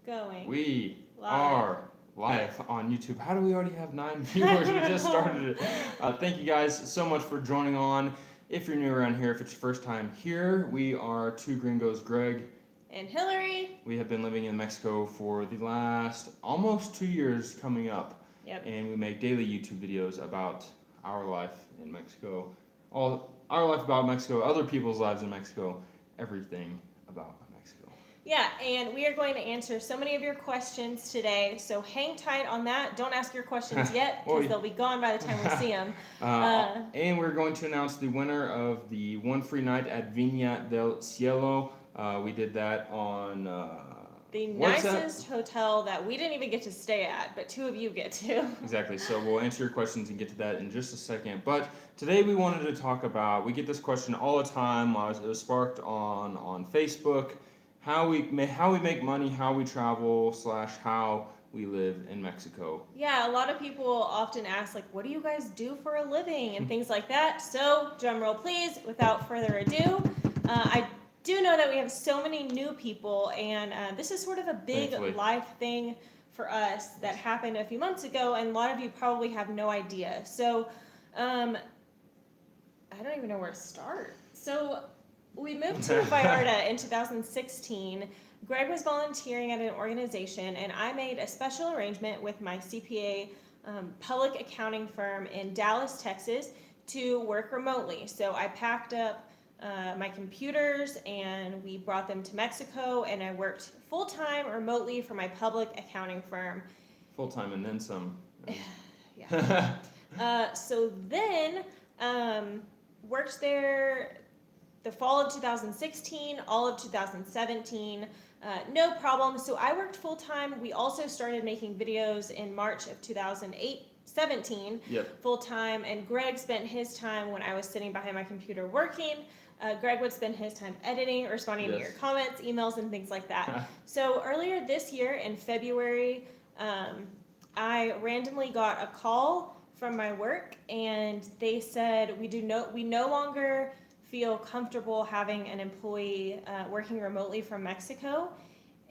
going. We Live. are live on YouTube. How do we already have 9 viewers? We just started it. Thank you guys so much for joining on. If you're new around here, if it's your first time here, we are two gringos, Greg and Hillary. We have been living in Mexico for the last almost 2 years coming up. Yep. And we make daily YouTube videos about our life in Mexico. All our life about Mexico, other people's lives in Mexico, everything about Mexico. Yeah, and we are going to answer so many of your questions today, so hang tight on that. Don't ask your questions yet, because they'll be gone by the time we see them. And we're going to announce the winner of the one free night at Viña del Cielo. We did that on the nicest hotel that we didn't even get to stay at, but two of you get to. Exactly. So we'll answer your questions and get to that in just a second. But today we wanted to talk about, we get this question all the time. It was sparked on Facebook. How we make money, how we travel / how we live in Mexico. Yeah, a lot of people often ask, like, what do you guys do for a living and things like that. So, drum roll please, without further ado, I do know that we have so many new people, and this is sort of a big life thing for us that happened a few months ago, and a lot of you probably have no idea. So, I don't even know where to start. So, we moved to Vallarta in 2016. Greg was volunteering at an organization, and I made a special arrangement with my CPA public accounting firm in Dallas, Texas, to work remotely. So I packed up my computers and we brought them to Mexico, and I worked full-time remotely for my public accounting firm. Full-time and then some. Yeah. So then worked there the fall of 2016, all of 2017, no problem. So I worked full-time. We also started making videos in March of 2017, full-time, and Greg spent his time when I was sitting behind my computer working. Greg would spend his time editing, responding to your comments, emails, and things like that. So earlier this year in February, I randomly got a call from my work, and they said we no longer feel comfortable having an employee working remotely from Mexico,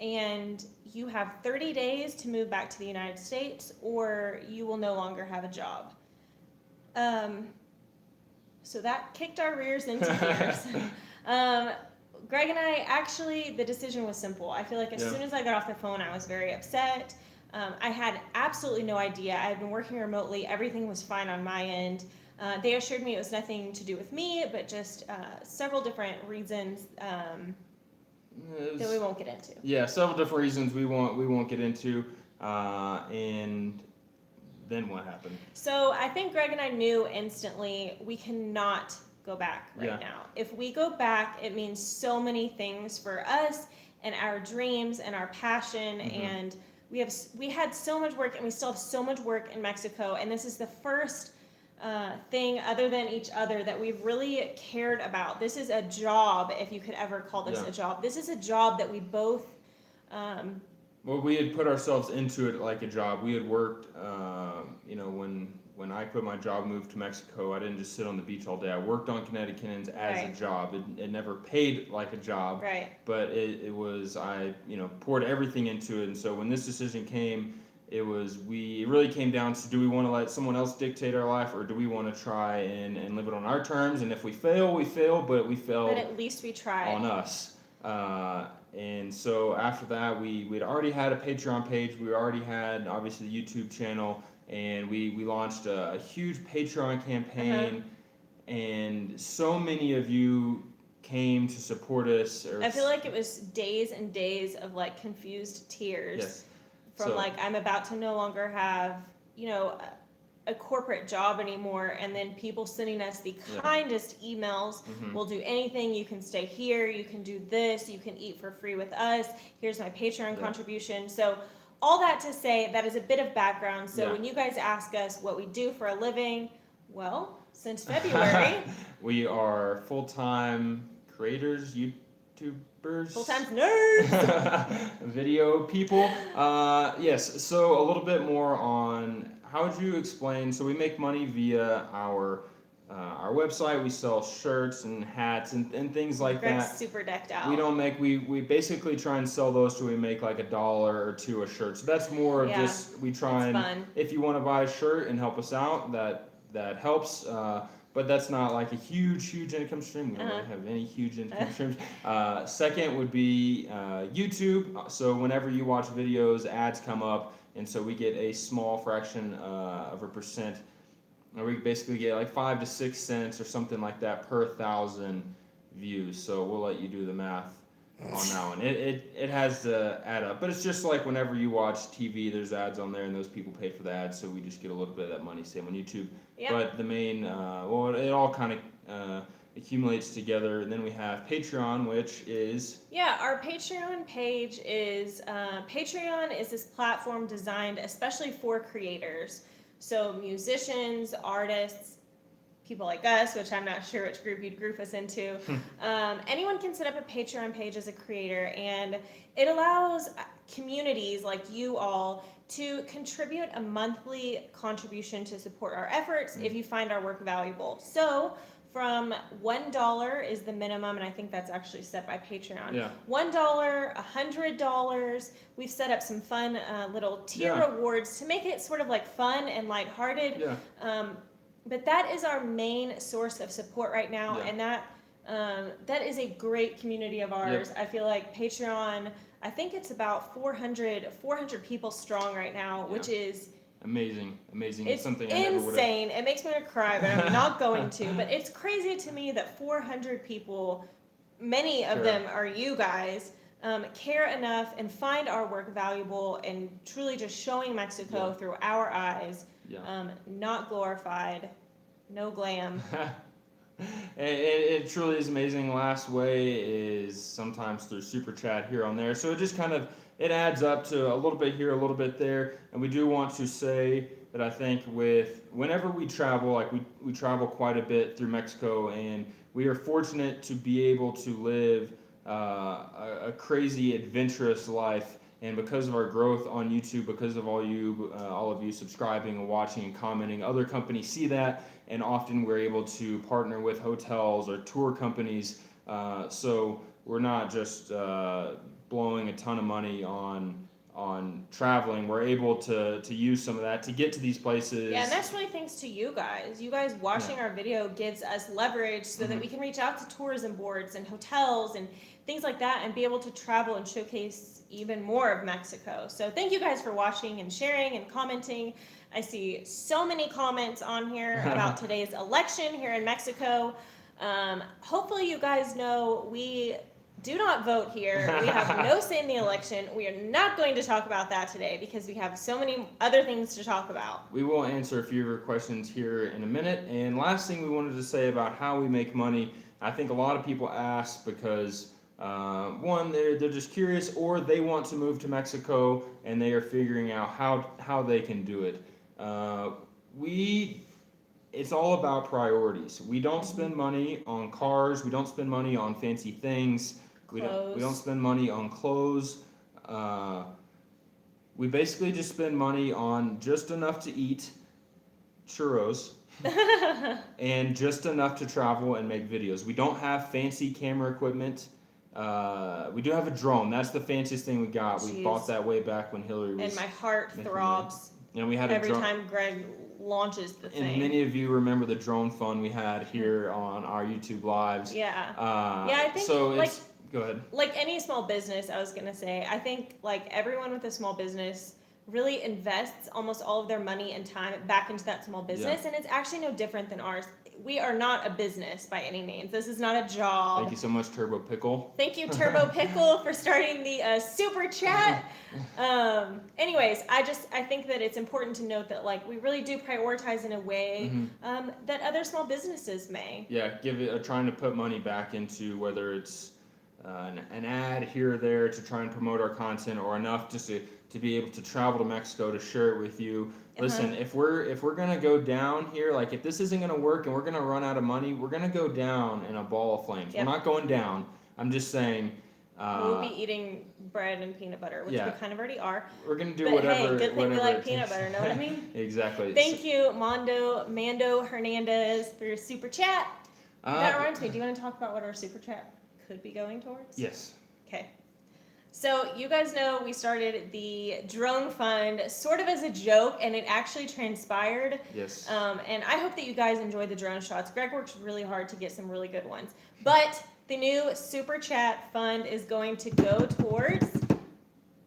and you have 30 days to move back to the United States, or you will no longer have a job. So that kicked our rears into gears. Greg and I, actually, the decision was simple. I feel like as soon as I got off the phone, I was very upset. I had absolutely no idea. I had been working remotely. Everything was fine on my end. They assured me it was nothing to do with me, but just several different reasons that we won't get into. Yeah, several different reasons we won't get into. And then what happened? So I think Greg and I knew instantly we cannot go back now. If we go back, it means so many things for us and our dreams and our passion, and we had so much work, and we still have so much work in Mexico, and this is the first thing other than each other that we've really cared about. This is a job, if you could ever call this a job. This is a job that we both well, we had put ourselves into it like a job. We had worked, when I quit my job, moved to Mexico, I didn't just sit on the beach all day. I worked on Connecticutans as a job. It never paid like a job, but it was, I poured everything into it. And so when this decision came, it really came down to, do we want to let someone else dictate our life, or do we want to try and live it on our terms? And if we fail, we fail, but we failed. But at least we tried. On us. And so after that, we'd already had a Patreon page. We already had, obviously, the YouTube channel, and we launched a huge Patreon campaign, and so many of you came to support us. I feel like it was days and days of like confused tears. From I'm about to no longer have, a corporate job anymore, and then people sending us the kindest emails. We'll do anything. You can stay here. You can do this. You can eat for free with us. Here's my Patreon contribution. So all that to say, that is a bit of background. So when you guys ask us what we do for a living, well, since February, we are full-time creators, YouTubers, full-time nerds, video people. Yes, so a little bit more on how would you explain, so we make money via our our website. We sell shirts and hats and things like Greg's that. super decked out. We don't make, we basically try and sell those so we make like $1 or $2 a shirt. So that's more of just, we try and, if you want to buy a shirt and help us out, that helps. But that's not like a huge income stream. We don't really have any huge income streams. Second would be YouTube. So whenever you watch videos, ads come up, and so we get a small fraction of a percent. Or we basically get like 5 to 6 cents or something like that per 1,000 views. So we'll let you do the math on that one. It has to add up, but it's just like whenever you watch TV, there's ads on there, and those people pay for the ads, so we just get a little bit of that money. Same on YouTube. Yep. But the main, well, it all kind of accumulates together. And then we have Patreon, which is our Patreon page is Patreon is this platform designed especially for creators, so musicians, artists, people like us, which I'm not sure which group you'd group us into. Anyone can set up a Patreon page as a creator, and it allows communities like you all to contribute a monthly contribution to support our efforts if you find our work valuable. So from $1 is the minimum, and I think that's actually set by Patreon. Yeah. $1, $100. We've set up some fun little tier rewards to make it sort of like fun and lighthearted. Yeah. But that is our main source of support right now, and that is a great community of ours. I feel like Patreon, I think it's about 400 people strong right now, which is amazing. It's something insane. It makes me want to cry, but I'm not going to. But it's crazy to me that 400 people, many of them are you guys, care enough and find our work valuable and truly just showing Mexico through our eyes. Not glorified, no glam. It truly is amazing. Last way is sometimes through super chat here on there. So it just kind of, it adds up to a little bit here, a little bit there. And we do want to say that I think whenever we travel, like we travel quite a bit through Mexico, and we are fortunate to be able to live a crazy adventurous life. And because of our growth on YouTube, because of all of you subscribing and watching and commenting, other companies see that, and often we're able to partner with hotels or tour companies. So we're not just blowing a ton of money on traveling. We're able to use some of that to get to these places. Yeah, and that's really thanks to you guys. You guys watching our video gives us leverage so that we can reach out to tourism boards and hotels and things like that and be able to travel and showcase even more of Mexico. So thank you guys for watching and sharing and commenting. I see so many comments on here about today's election here in Mexico. Hopefully you guys know we do not vote here. We have no say in the election. We are not going to talk about that today because we have so many other things to talk about. We will answer a few of your questions here in a minute. And last thing we wanted to say about how we make money, I think a lot of people ask because one, they're just curious, or they want to move to Mexico and they are figuring out how they can do it. It's all about priorities. We don't spend money on cars. We don't spend money on fancy things. We don't spend money on clothes. We basically just spend money on just enough to eat churros and just enough to travel and make videos. We don't have fancy camera equipment. We do have a drone. That's the fanciest thing we got. We bought that way back when Hillary was. And my heart throbs we had every time Greg launches the thing. And many of you remember the drone fun we had here on our YouTube lives. Yeah. I think so. Go ahead. Like any small business, I was gonna say, I think like everyone with a small business really invests almost all of their money and time back into that small business, and it's actually no different than ours. We are not a business by any means. This is not a job. Thank you so much, Turbo Pickle. Thank you, Turbo Pickle, for starting the super chat. Anyways, I think that it's important to note that like we really do prioritize in a way that other small businesses may. Yeah, trying to put money back into whether it's an ad here or there to try and promote our content, or enough just to be able to travel to Mexico to share it with you. Listen, if we're gonna go down here, like if this isn't gonna work and we're gonna run out of money, we're gonna go down in a ball of flames. We're not going down. I'm just saying, We'll be eating bread and peanut butter, which we kind of already are. We're gonna do but whatever. Hey, good thing we like it peanut takes. butter. Know what I mean? Exactly. Thank you, Mando Hernandez, for your super chat. That reminds me. Do you want to talk about what our super chat could be going towards? Yes. Okay. So you guys know we started the drone fund sort of as a joke, and it actually transpired. Yes. And I hope that you guys enjoy the drone shots. Greg works really hard to get some really good ones. But the new super chat fund is going to go towards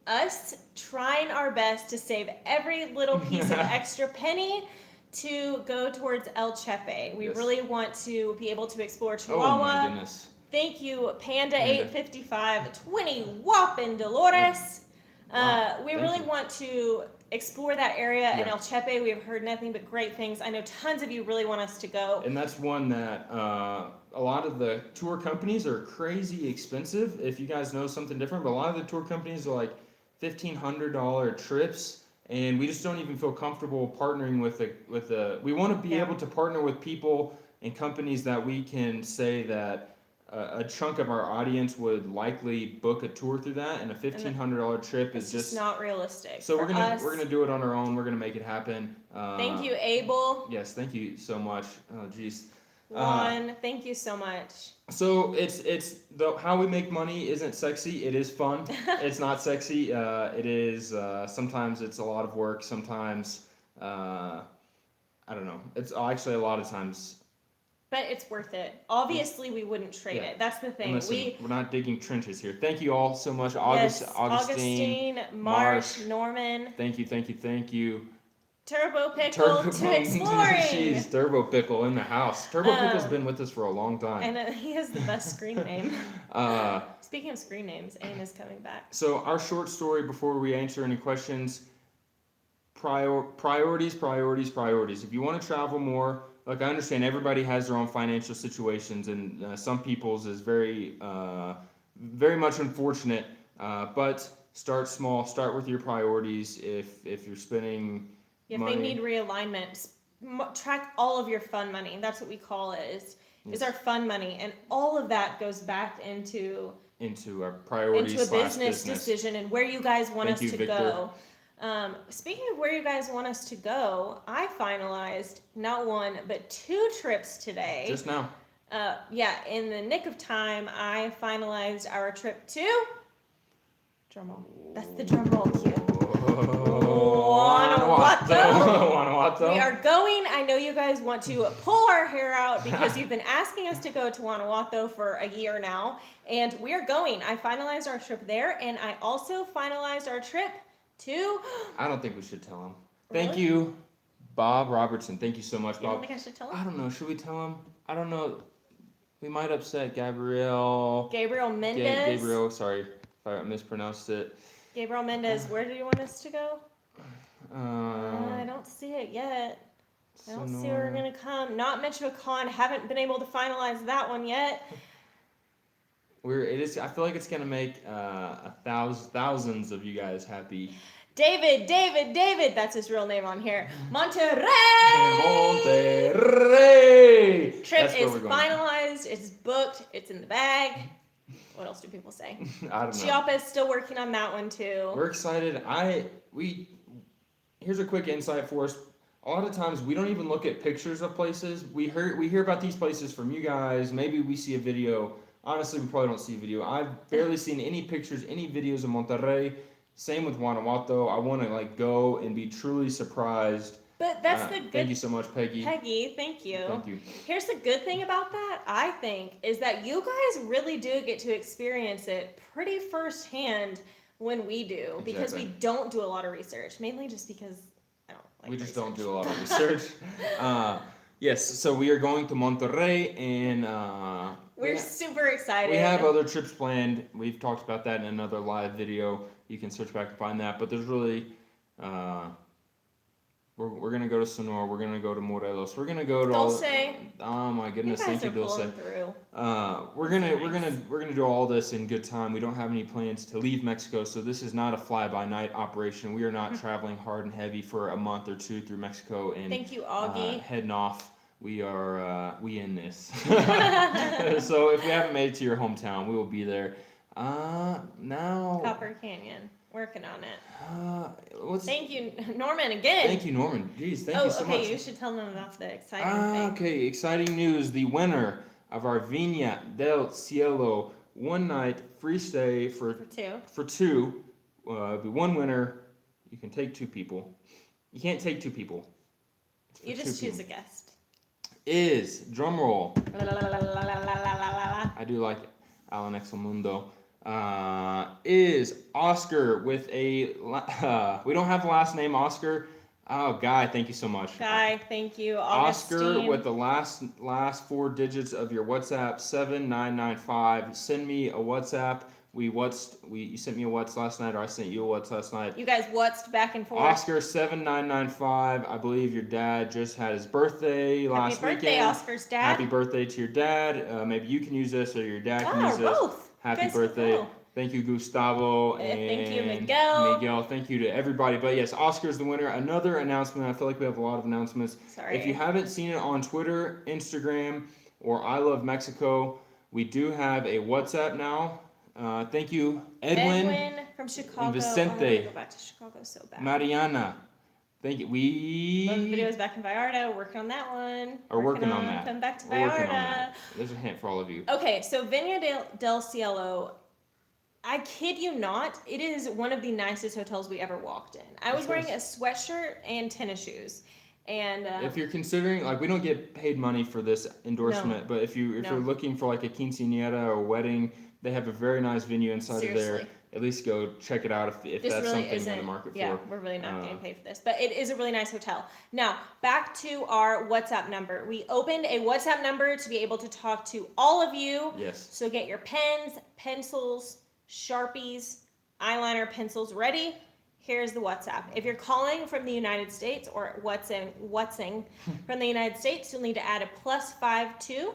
us trying our best to save every little piece of extra penny to go towards El Chepe. We really want to be able to explore Chihuahua. Oh my goodness. Thank you, Panda855, 20 whopping Dolores. We really want to explore that area in El Chepe. We have heard nothing but great things. I know tons of you really want us to go. And that's one that a lot of the tour companies are crazy expensive. If you guys know something different, but a lot of the tour companies are like $1,500 trips, and we just don't even feel comfortable partnering with a. We want to be able to partner with people and companies that we can say that a chunk of our audience would likely book a tour through that, and a $1,500 trip is just not realistic. So we're gonna do it on our own. We're gonna make it happen. Thank you, Abel. Yes, thank you so much. Oh, geez. Juan, thank you so much. So it's how we make money isn't sexy. It is fun. It's not sexy. It is sometimes it's a lot of work. Sometimes I don't know. It's actually a lot of times. But it's worth it. Obviously, we wouldn't trade it. That's the thing. Listen, we're not digging trenches here. Thank you all so much. Augustine, Marsh, Norman. Thank you. Turbo Pickle to exploring. Jeez, Turbo Pickle in the house. Turbo Pickle's been with us for a long time. And he has the best screen name. Speaking of screen names, AIM is coming back. So our short story before we answer any questions. Priorities. If you want to travel more, look, I understand everybody has their own financial situations, and some people's is very much unfortunate. But start small. Start with your priorities. If you're spending money, they need realignment. Track all of your fun money. That's what we call it. Is our fun money, and all of that goes back into our priorities. Into a business decision and where you guys want us to Victor. go. Speaking of where you guys want us to go, I finalized not one, but 2 trips today. Just now. In the nick of time, I finalized our trip to... Drumroll. That's the drumroll cue. Guanajuato. We are going. I know you guys want to pull our hair out because you've been asking us to go to Guanajuato for a year now, and we are going. I finalized our trip there, and I also finalized our trip to... I don't think we should tell him. Really? Thank you, Bob Robertson. Thank you so much, Bob. You don't think I should tell him? I don't know. Should we tell him? I don't know. We might upset Gabriel Mendez. Gabriel, sorry if I mispronounced it. Gabriel Mendez, where do you want us to go? I don't see it yet. I don't see where we're going to come. Not Michoacan. Haven't been able to finalize that one yet. I feel like it's going to make thousands of you guys happy. David. That's his real name on here. Monterrey. Trip is finalized. It's booked. It's in the bag. What else do people say? I don't know. Chiapas still working on that one too. We're excited. Here's a quick insight for us. A lot of times we don't even look at pictures of places. We hear about these places from you guys. Maybe we see a video. Honestly, we probably don't see a video. I've barely seen any pictures, any videos of Monterrey. Same with Guanajuato. I want to go and be truly surprised. But that's the good... Thank you so much, Peggy. Peggy, thank you. Thank you. Here's the good thing about that, I think, is that you guys really do get to experience it pretty firsthand when we do. Because we don't do a lot of research. Mainly just because I don't like We just research. don't do a lot of research. Yes, so we are going to Monterrey, and... We're super excited. We have other trips planned. We've talked about that in another live video. You can search back and find that. But there's really... We're going to go to Sonora. We're going to go to Morelos. We're going to go to Dulce. Oh my goodness, thank you, Dulce. We're gonna do all this in good time. We don't have any plans to leave Mexico, so this is not a fly-by-night operation. We are not traveling hard and heavy for a month or 2 through Mexico and thank you, Augie. Heading off. We are we in this. So if we haven't made it to your hometown, we will be there. Now. Copper Canyon. Working on it. What's? Thank you, Norman, again. Thank you, Norman. Jeez, thank you so much. Okay, you should tell them about the exciting thing. Okay, exciting news. The winner of our Viña del Cielo one-night free stay for two. The one winner. You can take two people. You can't take two people. You just choose a guest. Is, drum roll. I do like it. Alan Exelmundo. Is Oscar with a, we don't have the last name, Oscar. Oh, Guy, thank you so much. Guy, thank you. Oscar with the last four digits of your WhatsApp, 7995. Send me a WhatsApp. You sent me a WhatsApp last night, or I sent you a WhatsApp last night. You guys WhatsApped back and forth. Oscar 7995. I believe your dad just had his birthday last weekend. Happy birthday, Oscar's dad. Happy birthday to your dad. Maybe you can use this, or your dad can use this. Both. Happy birthday. Thank you, Gustavo. Thank you, Miguel. Miguel, thank you to everybody. But yes, Oscar's the winner. Another announcement. I feel like we have a lot of announcements. Sorry. If you haven't seen it on Twitter, Instagram, or I Love Mexico, we do have a WhatsApp now. Thank you, Edwin from Chicago. And Vicente. I want to go back to Chicago so bad. Mariana. Thank you. Love the videos back in Vallarta. Working on that one. Working on that. Come back to Vallarta. There's a hint for all of you. Okay, so Viña del Cielo, I kid you not, it is one of the nicest hotels we ever walked in. I was wearing a sweatshirt and tennis shoes. And if you're considering, like, we don't get paid money for this endorsement, but if you're looking for like a quinceañera or wedding, they have a very nice venue inside of there. At least go check it out if that's really something in the market for. Yeah, we're really not getting paid for this, but it is a really nice hotel. Now, back to our WhatsApp number. We opened a WhatsApp number to be able to talk to all of you. Yes. So get your pens, pencils, Sharpies, eyeliner, pencils ready. Here's the WhatsApp. If you're calling from the United States or whatsing from the United States, you'll need to add a +52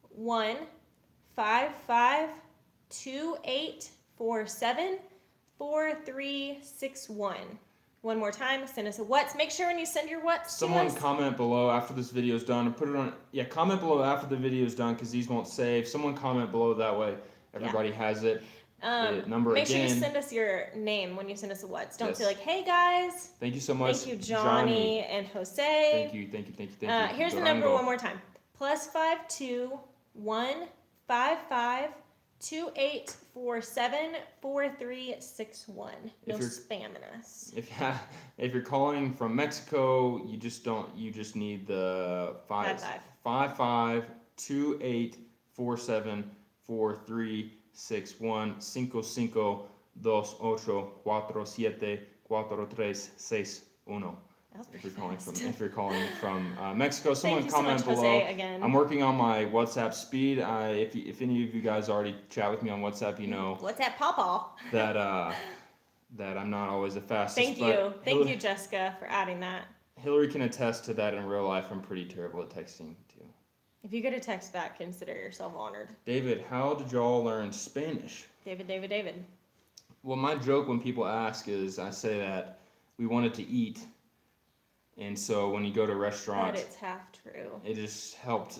1 55 28 47 4361. One more time, send us a what's. Make sure when you send your what's someone comment below after this video is done and put it on. Yeah, comment below after the video is done because these won't save. Someone comment below, that way everybody has it. Number make again. Sure you send us your name when you send us a what's. Don't say like, hey guys. Thank you so much. Thank you, Johnny and Jose. Thank you. Here's the number one more time. +52 1 55 28 47 4361. No spamming us. If you're calling from Mexico, you just need the 55 28 47 4361 55 28 47 4361. If you're calling from Mexico, someone comment below. I'm working on my WhatsApp speed. If any of you guys already chat with me on WhatsApp, you know WhatsApp Pawpaw that I'm not always the fastest. Thank you, Jessica, for adding that. Hillary can attest to that in real life. I'm pretty terrible at texting too. If you get a text back, consider yourself honored. David, how did y'all learn Spanish? David. Well, my joke when people ask is I say that we wanted to eat. And so when you go to a restaurant, but it's half true. It just helped.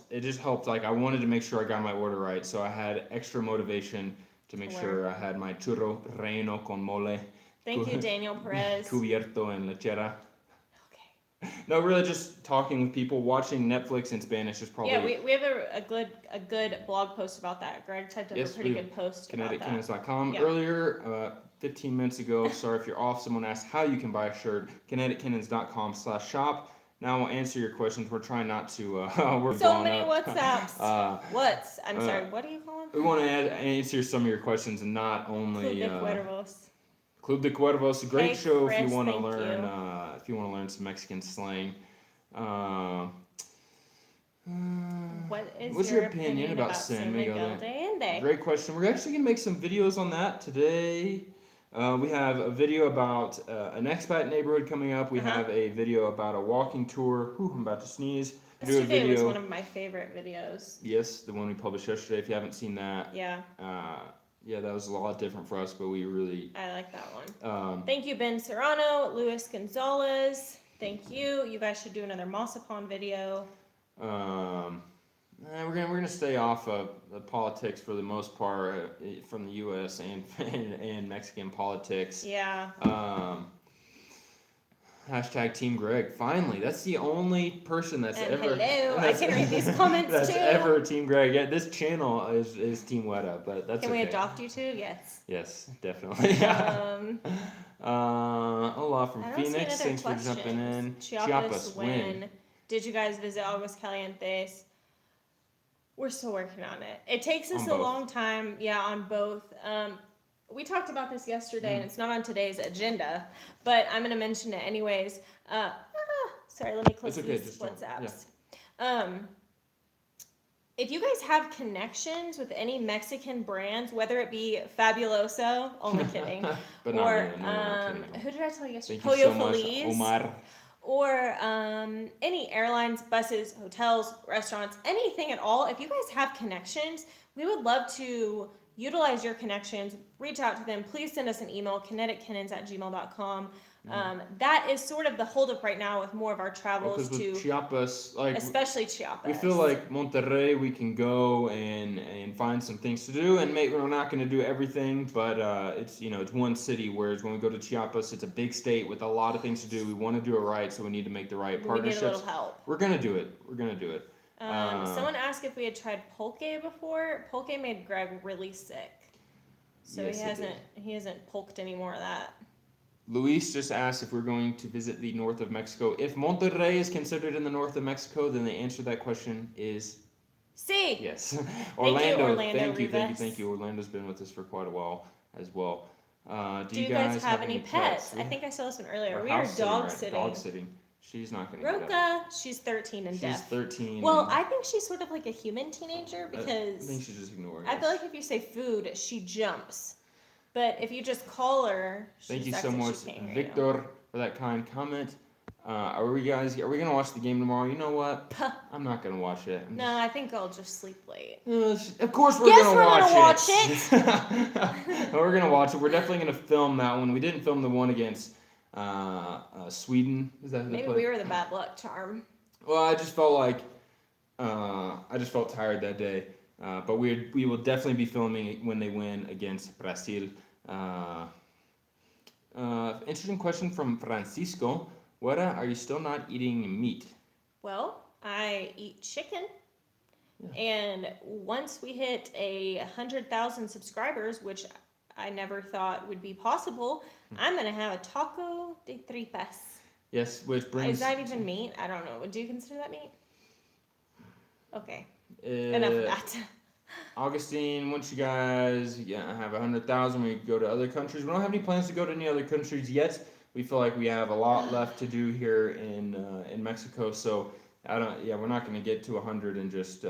Like, I wanted to make sure I got my order right, so I had extra motivation to make sure I had my churro relleno con mole. Thank you, Daniel Perez. Cubierto en lechera. Okay. No, really, just talking with people, watching Netflix in Spanish is probably. Yeah, we have a good blog post about that. Greg typed up a pretty good post about that. KineticKennons.com. Earlier, 15 minutes ago, sorry if you're off, someone asked how you can buy a shirt. KineticKennons.com/shop. Now we'll answer your questions. We're trying not to. We're so many WhatsApps. Sorry. What do you call them? We want to answer some of your questions and not only. Club de Cuervos. Club de Cuervos, a great show if you want to learn. If you want to learn some Mexican slang. What's your opinion about San Miguel de Allende? Great question. We're actually gonna make some videos on that today. We have a video about an expat neighborhood coming up. We have a video about a walking tour. I'm about to sneeze. Yesterday was one of my favorite videos. Yes, the one we published yesterday. If you haven't seen that. Yeah, that was a lot different for us, but I like that one. Thank you, Ben Serrano, Luis Gonzalez. Thank you. You guys should do another Mazapan video. We're gonna stay off of the politics for the most part from the U.S. and Mexican politics. Yeah. Hashtag Team Greg. Finally, that's the only person that's And ever. hello, I can read these comments that's too. ever Team Greg. Yeah, this channel is Team Weta, but that's Can okay. we adopt you too? Yes. Yes, definitely. Olaf from Phoenix. Thanks for jumping in. Chiapas win. Did you guys visit Aguascalientes? We're still working on it. It takes us a long time. Yeah, on both. We talked about this yesterday, and it's not on today's agenda, but I'm going to mention it anyways. Sorry, let me close these WhatsApps. Yeah. If you guys have connections with any Mexican brands, whether it be Fabuloso, only kidding, or who did I tell you yesterday? Pollo Feliz, Omar. Or any airlines, buses, hotels, restaurants, anything at all. If you guys have connections, we would love to utilize your connections. Reach out to them. Please send us an email, kinetickittens@gmail.com. That is sort of the holdup right now with more of our travels to Chiapas, especially Chiapas. We feel like Monterrey, we can go and find some things to do, and maybe we're not going to do everything, but it's one city. Whereas when we go to Chiapas, it's a big state with a lot of things to do. We want to do it right, so we need to make the right partnerships. We need a little help. We're gonna do it. Someone asked if we had tried pulque before. Pulque made Greg really sick, so yes, he hasn't pulked any more of that. Luis just asked if we're going to visit the north of Mexico. If Monterrey is considered in the north of Mexico, then the answer to that question is C. Yes. Orlando. Thank you. Orlando's been with us for quite a while as well. Do you guys have any pets? I think I saw this one earlier. We are dog sitting. Dog sitting. She's not going to Roka, she's 13 and deaf. She's 13. Well, I think she's sort of like a human teenager because I think she's just ignoring I feel like if you say food, she jumps. But if you just call her, thank you so much, Victor, for that kind comment. Are we gonna watch the game tomorrow? You know what? I'm not gonna watch it. No, I think I'll just sleep late. Of course we're gonna watch it. We're gonna watch it. We're definitely gonna film that one. We didn't film the one against Sweden. Is that maybe we were the bad luck charm? Well, I just felt like I just felt tired that day. But we will definitely be filming when they win against Brazil. Interesting question from Francisco. Weta, are you still not eating meat? Well, I eat chicken. Yeah. And once we hit 100,000 subscribers, which I never thought would be possible, I'm going to have a taco de tripas. Yes, which brings... Is that even meat? I don't know. Do you consider that meat? Okay. Enough of that. Augustine, once you guys have 100,000, we go to other countries. We don't have any plans to go to any other countries yet. We feel like we have a lot left to do here in Mexico. So we're not going to get to 100 and just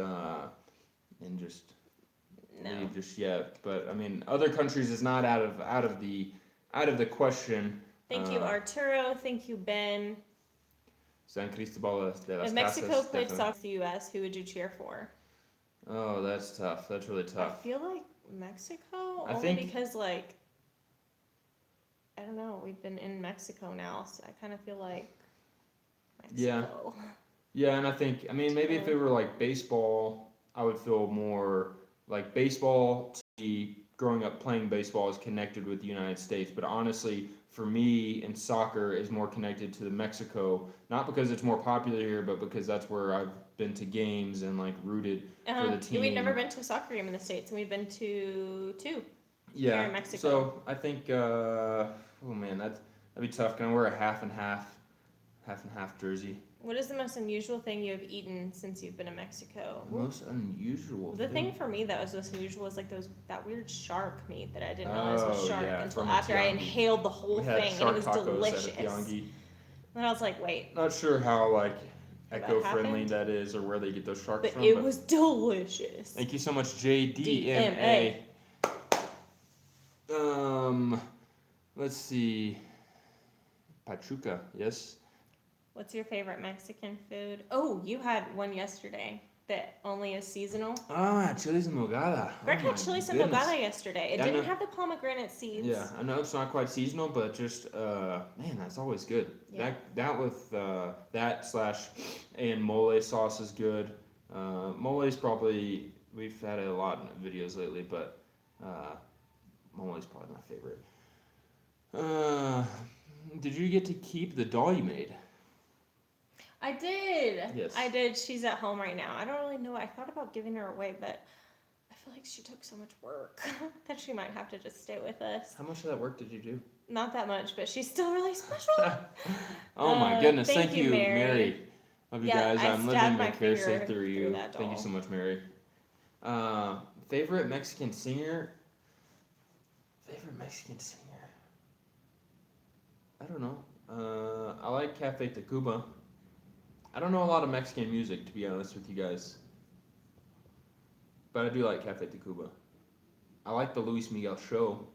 leave just yet. But I mean, other countries is not out of the question. Thank you, Arturo. Thank you, Ben. San Cristobal de las If Mexico Casas, played soccer with the U.S., who would you cheer for? Oh, that's tough. That's really tough. I feel like Mexico, because I don't know, we've been in Mexico now, so I kind of feel like Mexico. Yeah, and I think, maybe if it were like baseball, I would feel more like baseball. Growing up playing baseball is connected with the United States, but honestly, for me, and soccer is more connected to the Mexico, not because it's more popular here, but because that's where I've been to games and rooted for the team. We've never been to a soccer game in the States, and we've been to 2 here in Mexico. So I think, that'd be tough. Can I wear a half and half jersey? What is the most unusual thing you have eaten since you've been in Mexico? Most unusual The thing for me that was most unusual was that weird shark meat that I didn't realize was shark until after I inhaled the whole thing, and it was delicious. And I was like, wait. Not sure how eco-friendly that is or where they get those sharks from. But it was delicious. Thank you so much, JDMA. Let's see. Pachuca, yes. What's your favorite Mexican food? Oh, you had one yesterday that only is seasonal. Chiles en nogada. Greg had chiles en nogada yesterday. It didn't have the pomegranate seeds. Yeah, I know it's not quite seasonal, but just that's always good. Yeah. That with that / and mole sauce is good. Mole's probably, we've had it a lot in videos lately, but Mole's probably my favorite. Did you get to keep the doll you made? I did. Yes. I did. She's at home right now. I don't really know. I thought about giving her away, but I feel like she took so much work that she might have to just stay with us. How much of that work did you do? Not that much, but she's still really special. Oh my goodness. Thank you, Mary. Love you guys. I'm living vicariously through you. That doll. Thank you so much, Mary. Favorite Mexican singer? Favorite Mexican singer? I don't know. I like Cafe Tacuba. I don't know a lot of Mexican music, to be honest with you guys. But I do like Cafe Tacuba. I like the Luis Miguel show.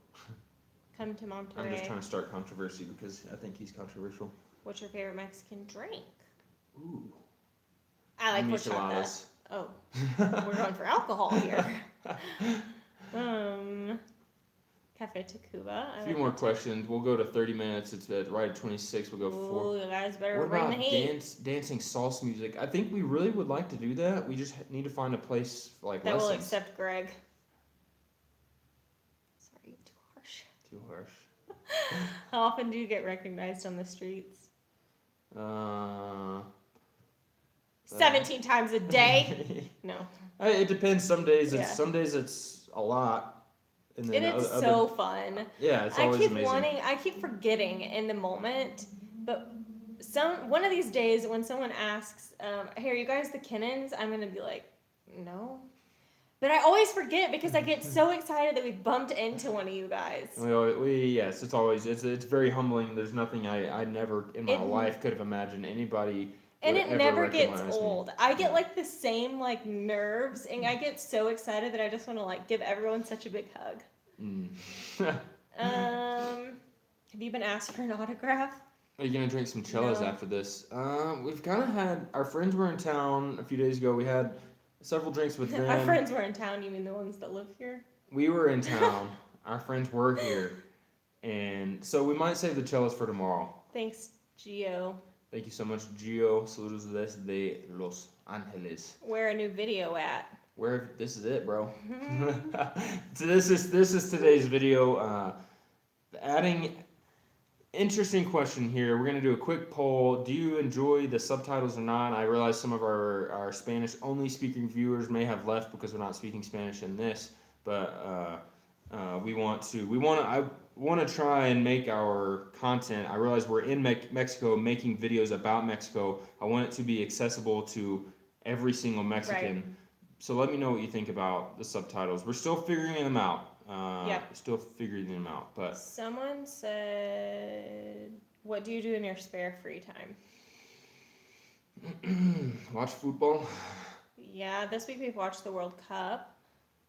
Come to Monterrey. I'm just trying to start controversy because I think he's controversial. What's your favorite Mexican drink? Ooh. I like horchata. Oh, we're going for alcohol here. Cafe Tacuba. A few more questions. We'll go to 30 minutes. It's right at 26. We'll go 4. Ooh, you guys better what bring about the heat. dancing salsa music? I think we really would like to do that. We just need to find a place like that lessons. will accept Greg. Sorry, too harsh. Too harsh. How often do you get recognized on the streets? 17 times a day? No. It depends. Some days it's a lot. And it's so fun. Yeah, it's always amazing. I keep forgetting in the moment, but one of these days when someone asks, hey, are you guys the Kinnons? I'm going to be like, no. But I always forget because I get so excited that we bumped into one of you guys. Yes, it's very humbling. There's nothing I never in my life could have imagined anybody. And it never gets old. I get like the same like nerves, and I get so excited that I just want to like give everyone such a big hug. Have you been asked for an autograph? Are you gonna drink some cellos after this? We've kind of had our friends were in town a few days ago. We had several drinks with them. Our friends were in town. You mean the ones that live here? We were in town. Our friends were here, and so we might save the cellos for tomorrow. Thanks, Gio. Thank you so much, Gio. Saludos desde Los Angeles. Where a new video at? Where this is it, bro. So this is today's video. Adding interesting question here. We're gonna do a quick poll. Do you enjoy the subtitles or not? I realize some of our Spanish only speaking viewers may have left because we're not speaking Spanish in this, but I want to try and make our content. I realize we're in Mexico making videos about Mexico. I want it to be accessible to every single Mexican. Right. So let me know what you think about the subtitles. We're still figuring them out. Still figuring them out. But someone said, what do you do in your spare free time? Watch football. Yeah, this week we've watched the World Cup.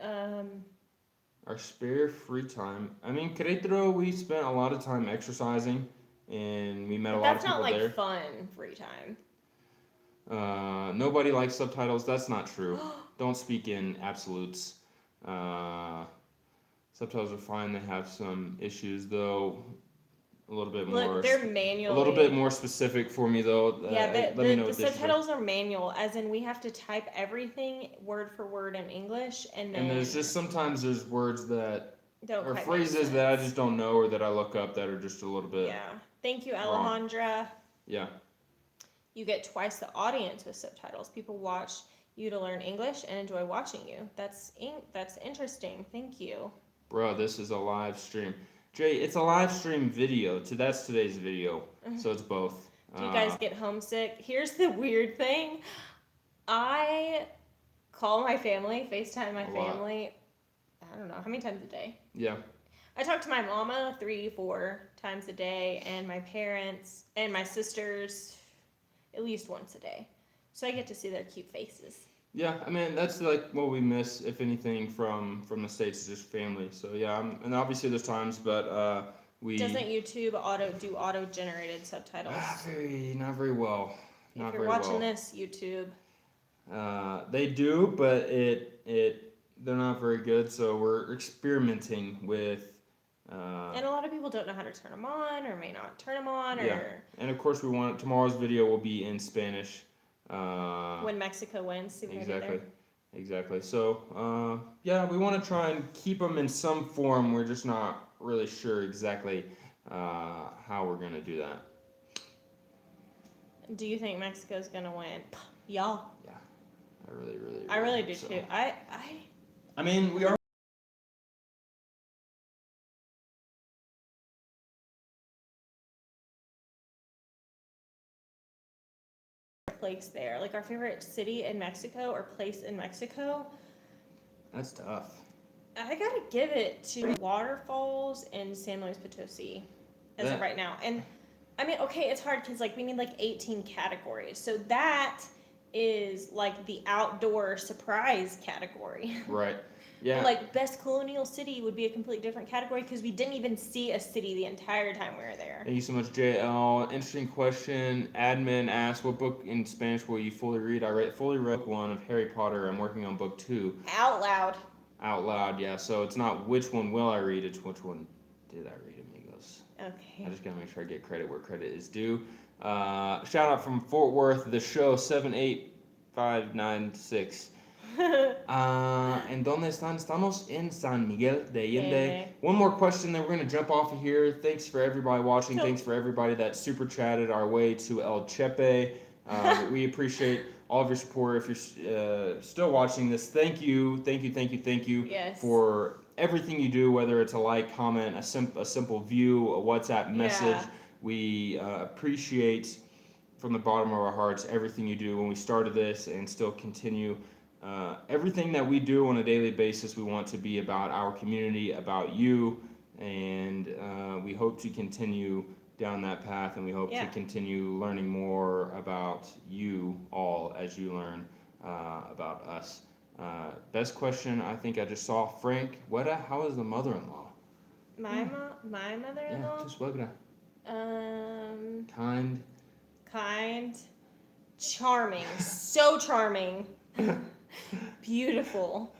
Our spare free time. I mean, Querétaro, we spent a lot of time exercising, and we met a lot of people there. That's not like fun free time. Nobody likes subtitles. That's not true. Don't speak in absolutes. Subtitles are fine. They have some issues, though. A little bit more. Look, they're manually. A little bit more specific for me, though. Yeah, the subtitles are manual, as in we have to type everything word for word in English, and there's just sometimes there's words that or phrases that I just don't know or that I look up that are just a little bit. Yeah. Thank you, Alejandra. Yeah. You get twice the audience with subtitles. People watch you to learn English and enjoy watching you. That's interesting. Thank you. Bro, this is a live stream. Jay, it's a live stream video. That's today's video. So it's both. Do you guys get homesick? Here's the weird thing. I call my family, FaceTime my family. I don't know, how many times a day? Yeah. I talk to my mama 3-4 times a day, and my parents and my sisters at least once a day. So I get to see their cute faces. Yeah, I mean, that's like what we miss, if anything, from the States, is just family. So yeah, and obviously there's times, but we... Doesn't YouTube do auto-generated subtitles? Not very well. If you're watching this, YouTube. They do, but they're not very good, so we're experimenting with... and a lot of people don't know how to turn them on, or may not turn them on, or... Yeah, and of course tomorrow's video will be in Spanish. When Mexico wins, see what I did Exactly. there? Exactly. So, yeah, we want to try and keep them in some form. We're just not really sure exactly how we're going to do that. Do you think Mexico's gonna win? Y'all. Yeah, I really I really do so. too. I mean, we are. Place there, like our favorite city in Mexico or place in Mexico. That's tough. I gotta give it to waterfalls in San Luis Potosi as of right now. And I mean, okay, it's hard because like we need like 18 categories, so that is like the outdoor surprise category. Right. Yeah. Like best colonial city would be a completely different category because we didn't even see a city the entire time we were there. Thank you so much, JL. Interesting question. Admin asked, "What book in Spanish will you fully read?" I fully read book 1 of Harry Potter. I'm working on book 2. Out loud. Out loud, yeah. So it's not which one will I read, it's which one did I read, amigos. Okay. I just gotta make sure I get credit where credit is due. Shout out from Fort Worth, the show 78596. ¿En dónde están? Estamos en San Miguel de Allende. One more question, then we're going to jump off of here. Thanks for everybody watching. Thanks for everybody that super chatted our way to El Chepe. We appreciate all of your support. If you're still watching this, thank you Yes. for everything you do, whether it's a like, comment, a simple view, a WhatsApp message. Yeah. We appreciate from the bottom of our hearts everything you do when we started this and still continue. Everything that we do on a daily basis, we want to be about our community, about you, and we hope to continue down that path, and we hope to continue learning more about you all as you learn about us. Best question I think I just saw, Frank. How is the mother-in-law? My mother-in-law? Yeah, just suegra. Kind, charming, so charming. Beautiful.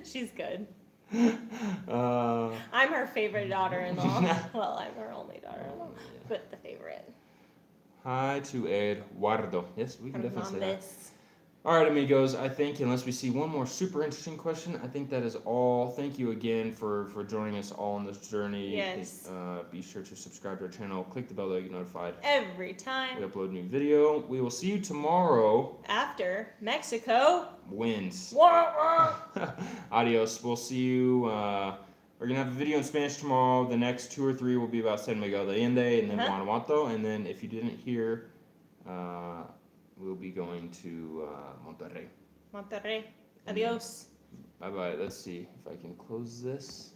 She's good. I'm her favorite daughter-in-law. Well, I'm her only daughter-in-law, but the favorite. Hi to Eduardo. Yes, we can definitely say that. This. All right, amigos, I think, unless we see one more super interesting question, I think that is all. Thank you again for joining us all on this journey. Yes. Be sure to subscribe to our channel. Click the bell to get notified Every time we upload a new video. We will see you tomorrow. After Mexico wins. Wah, wah. Adios. We'll see you. We're going to have a video in Spanish tomorrow. The next 2 or 3 will be about San Miguel de Allende and then Guanajuato. And then if you didn't hear... we'll be going to Monterrey. Monterrey. Adios. Bye-bye. Let's see if I can close this.